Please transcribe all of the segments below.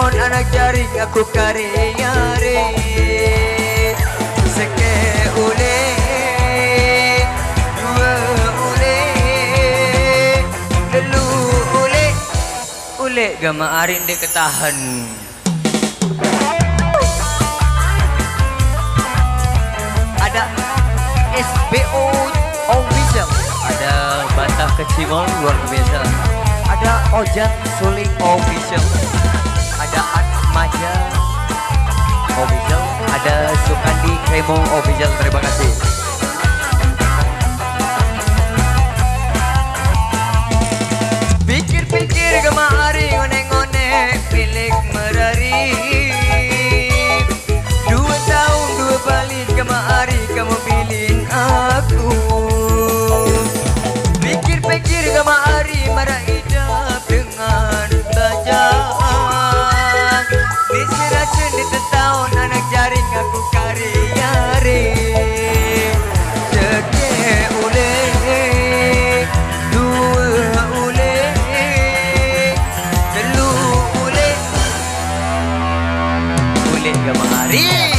tahun anak jaring aku karya-re. Seke ule, dua ule, telu ule, ule gama arin dek ketahan. Ada SBO Official, ada Batak Kecimol luar biasa, ada Ojang Suling Official, ada Atmaja Official, ada Sukandi Kremo Official. Terima kasih. Pikir-pikir kemari ngone-ngone pilih merari. 2 tahun 2 balik kemari kamu pilih aku. Pikir-pikir kemari marah hidup dengan bajang. Disiracun di tahun anak jaring aku karya-re. Seke ule, dua ule, telu ule, ule kemari.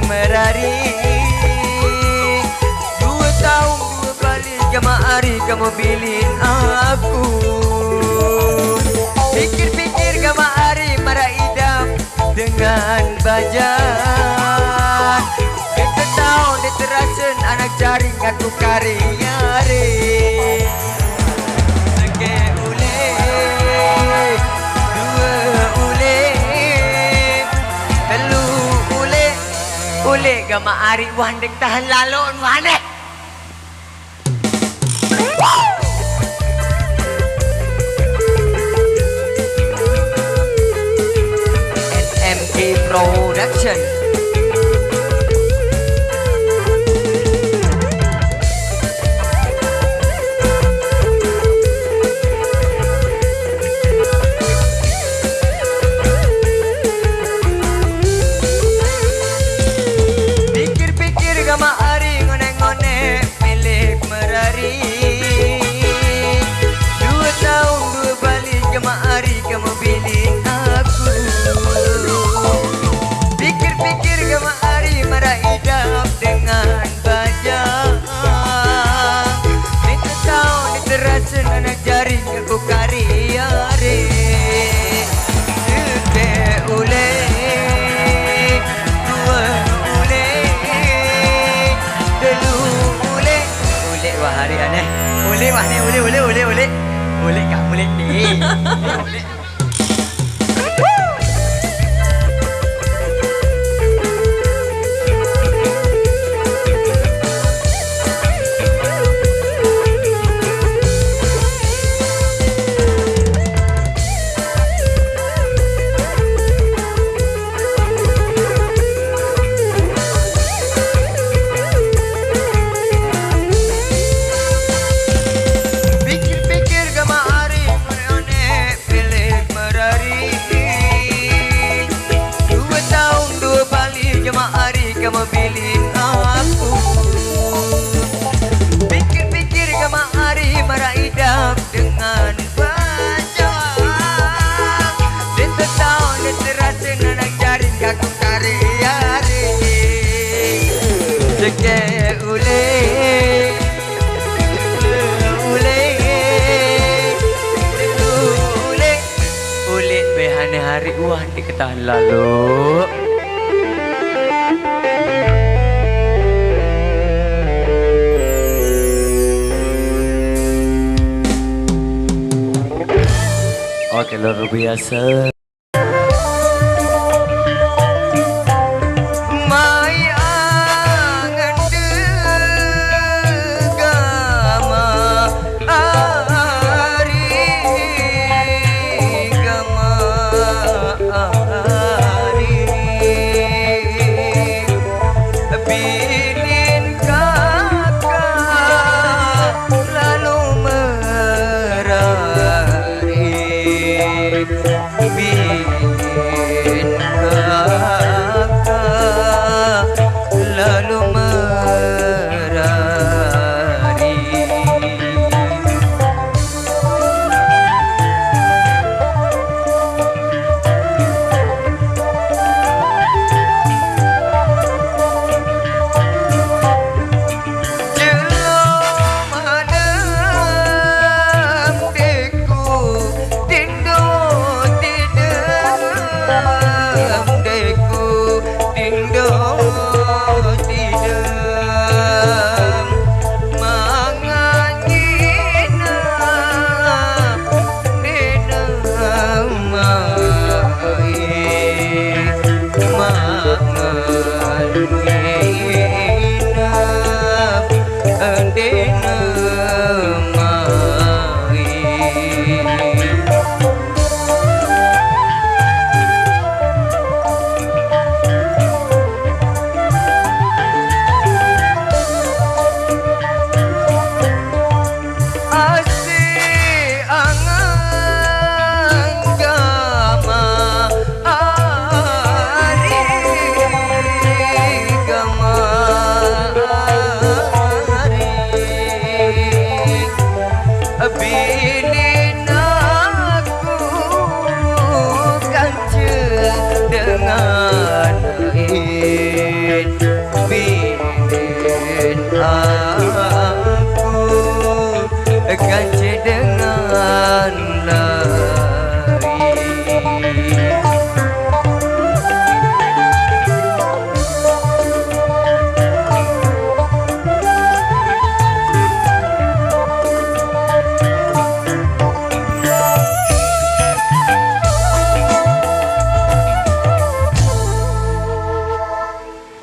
Merari 2 tahun 2 balik kemari kamu pilih aku. Pikir-pikir kemari marah idam dengan bajan. 2 tahun diterasen anak jaring aku karya-re. Seke ule, dua ule, telu ule gama ari wandek tahan lalon wandek. NMK Production. Boleh gak boleh nih. Boleh. Kamu pilih aku. Pikir-pikir kemari marah idam dengan bajang. Itu tahun diterasin anak jaring kaku karya-re. Seke ule, ule, ule, ule behane hari uang diketahui lalu. Oke, luar biasa.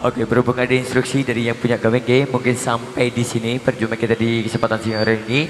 Oke, berhubung ada instruksi dari yang punya game, mungkin sampai di sini perjumpaan kita di kesempatan siang hari ini.